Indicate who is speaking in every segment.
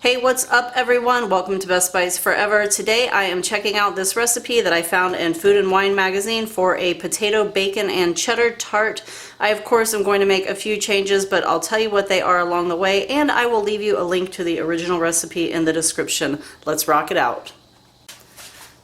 Speaker 1: Hey, what's up everyone? Welcome to Best Bites Forever. Today I am checking out this recipe that I found in Food and Wine magazine for a potato, bacon, and cheddar tart. I of course am going to make a few changes, but I'll tell you what they are along the way, and I will leave you a link to the original recipe in the description. Let's rock it out.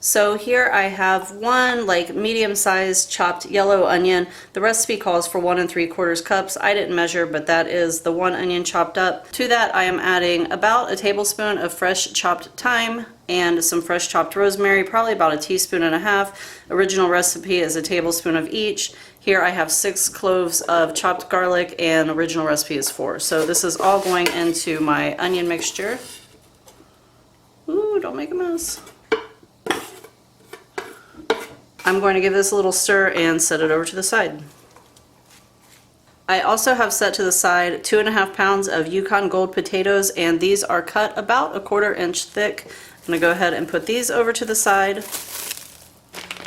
Speaker 1: So here I have one medium-sized chopped yellow onion. The recipe calls for 1 3/4 cups. I didn't measure, but that is the one onion chopped up. To that I am adding about a tablespoon of fresh chopped thyme and some fresh chopped rosemary, probably about 1.5 teaspoons. Original recipe is a tablespoon of each. Here I have 6 cloves of chopped garlic and original recipe is 4. So this is all going into my onion mixture. Ooh, don't make a mess. I'm going to give this a little stir and set it over to the side. I also have set to the side 2.5 pounds of Yukon Gold potatoes, and these are cut about 1/4 inch thick. I'm going to go ahead and put these over to the side.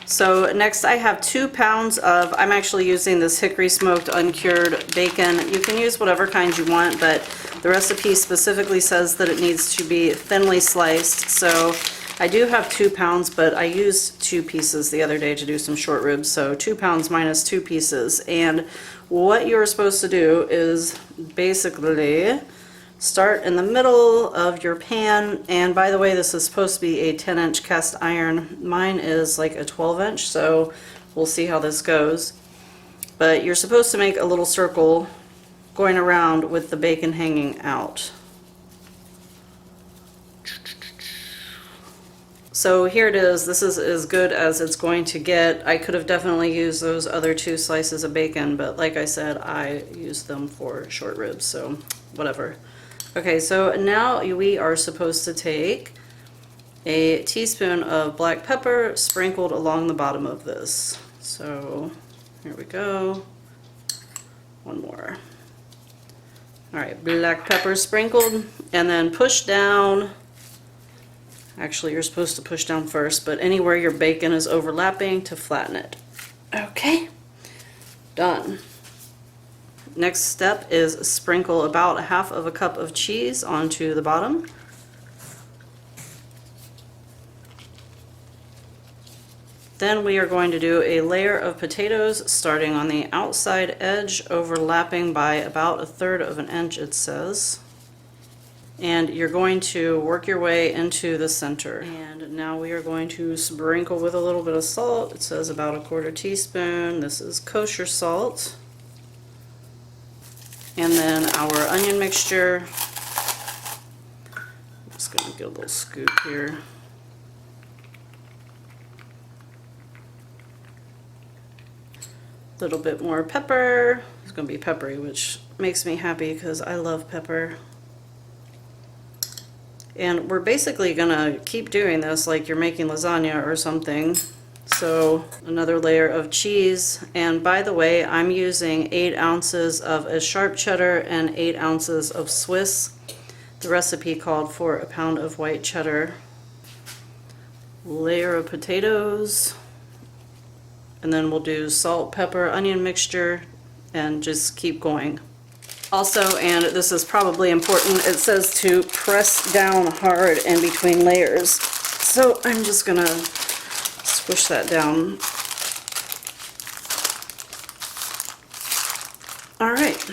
Speaker 1: So next I have 2 pounds of, I'm actually using this hickory smoked uncured bacon. You can use whatever kind you want, but the recipe specifically says that it needs to be thinly sliced. So I do have 2 pounds, but I used 2 pieces the other day to do some short ribs, so 2 pounds minus 2 pieces. And what you're supposed to do is basically start in the middle of your pan, and by the way, this is supposed to be a 10-inch cast iron. Mine is like a 12-inch, so we'll see how this goes. But you're supposed to make a little circle going around with the bacon hanging out. So here it is. This is as good as it's going to get. I could have definitely used those other 2 slices of bacon, but like I said, I used them for short ribs, so whatever. Okay, so now we are supposed to take a teaspoon of black pepper sprinkled along the bottom of this. So here we go. One more. Alright, black pepper sprinkled, and then push down. Actually, you're supposed to push down first, but anywhere your bacon is overlapping to flatten it. Okay, done. Next step is sprinkle about 1/2 cup of cheese onto the bottom. Then we are going to do a layer of potatoes starting on the outside edge, overlapping by about 1/3 inch, it says. And you're going to work your way into the center. And now we are going to sprinkle with a little bit of salt. It says about 1/4 teaspoon. This is kosher salt. And then our onion mixture. I'm just going to get a little scoop here. A little bit more pepper. It's going to be peppery, which makes me happy because I love pepper. And we're basically gonna keep doing this like you're making lasagna or something. So another layer of cheese, and by the way, I'm using 8 ounces of a sharp cheddar and 8 ounces of Swiss. The recipe called for 1 pound of white cheddar. Layer of potatoes, and then we'll do salt, pepper, onion mixture, and just keep going. Also, and this is probably important, it says to press down hard in between layers. So I'm just gonna squish that down. Alright.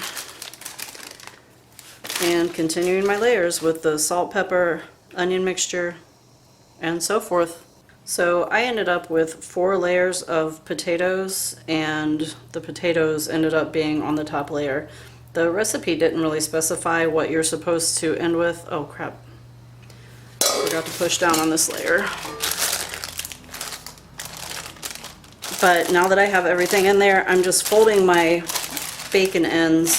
Speaker 1: And continuing my layers with the salt, pepper, onion mixture, and so forth. So I ended up with 4 layers of potatoes, and the potatoes ended up being on the top layer. The recipe didn't really specify what you're supposed to end with. Oh crap. Forgot to push down on this layer. But now that I have everything in there, I'm just folding my bacon ends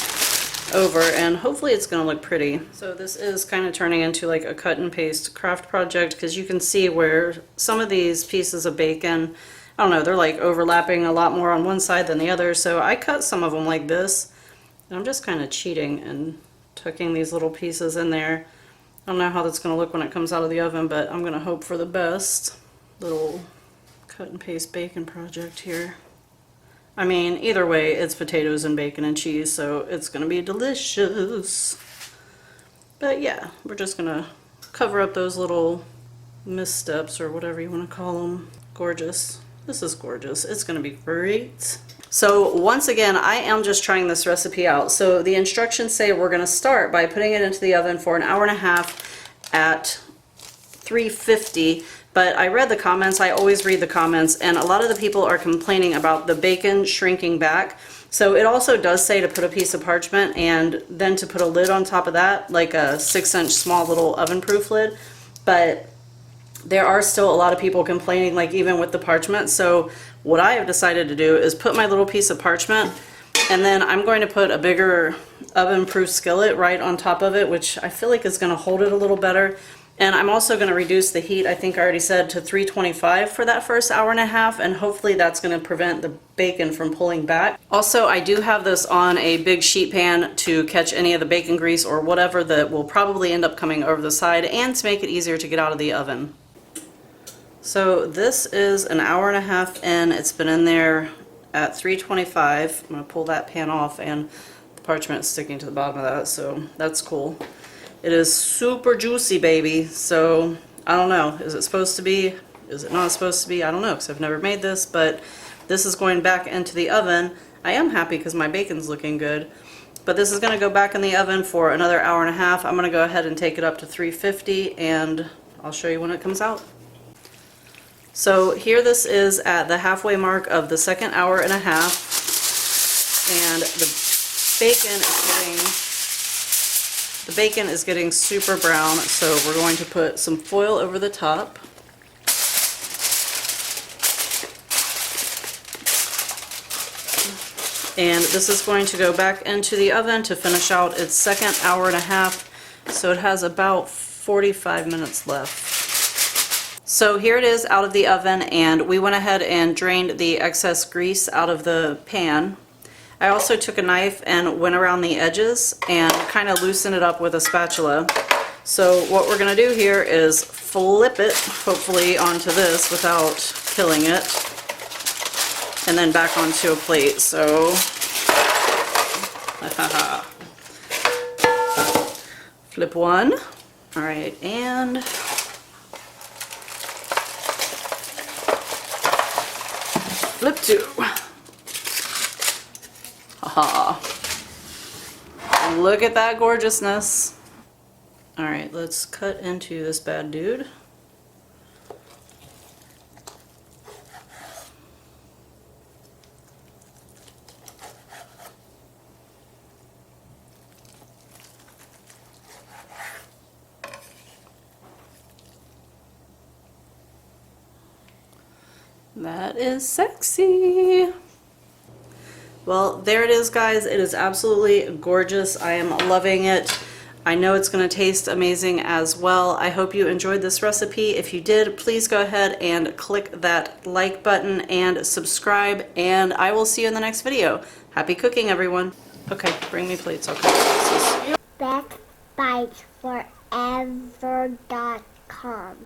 Speaker 1: over, and hopefully it's going to look pretty. So this is kind of turning into like a cut and paste craft project, because you can see where some of these pieces of bacon, I don't know, they're like overlapping a lot more on one side than the other. So I cut some of them like this. I'm just kind of cheating and tucking these little pieces in there. I don't know how that's going to look when it comes out of the oven, but I'm going to hope for the best. Little cut and paste bacon project here. I mean, either way, it's potatoes and bacon and cheese, so it's going to be delicious. But yeah, we're just going to cover up those little missteps or whatever you want to call them. Gorgeous. This is gorgeous. It's going to be great. So once again, I am just trying this recipe out. So the instructions say we're going to start by putting it into the oven for an hour and a half at 350. But I read the comments. I always read the comments, and a lot of the people are complaining about the bacon shrinking back. So it also does say to put a piece of parchment and then to put a lid on top of that, like a 6-inch small little oven-proof lid. But there are still a lot of people complaining, like even with the parchment. So what I have decided to do is put my little piece of parchment, and then I'm going to put a bigger oven-proof skillet right on top of it, which I feel like is going to hold it a little better. And I'm also going to reduce the heat, I think I already said, to 325 for that first hour and a half, and hopefully that's going to prevent the bacon from pulling back. Also, I do have this on a big sheet pan to catch any of the bacon grease or whatever that will probably end up coming over the side, and to make it easier to get out of the oven. So this is an hour and a half in. It's been in there at 325. I'm going to pull that pan off, and the parchment is sticking to the bottom of that, so that's cool. It is super juicy, baby. So I don't know. Is it supposed to be? Is it not supposed to be? I don't know, because I've never made this, but this is going back into the oven. I am happy because my bacon's looking good. But this is going to go back in the oven for another hour and a half. I'm going to go ahead and take it up to 350, and I'll show you when it comes out. So here this is at the halfway mark of the second hour and a half, and the bacon is getting super brown, so we're going to put some foil over the top. And this is going to go back into the oven to finish out its second hour and a half, so it has about 45 minutes left. So here it is out of the oven, and we went ahead and drained the excess grease out of the pan. I also took a knife and went around the edges and kind of loosened it up with a spatula. So what we're going to do here is flip it, hopefully, onto this without killing it, and then back onto a plate. So, flip one. All right, and flip two. Haha. Look at that gorgeousness. Alright, let's cut into this bad dude. That is sexy. Well, there it is, guys. It is absolutely gorgeous. I am loving it. I know it's going to taste amazing as well. I hope you enjoyed this recipe. If you did, please go ahead and click that like button and subscribe, and I will see you in the next video. Happy cooking, everyone. Okay, bring me plates. I'll cut pieces.
Speaker 2: BestBitesForever.com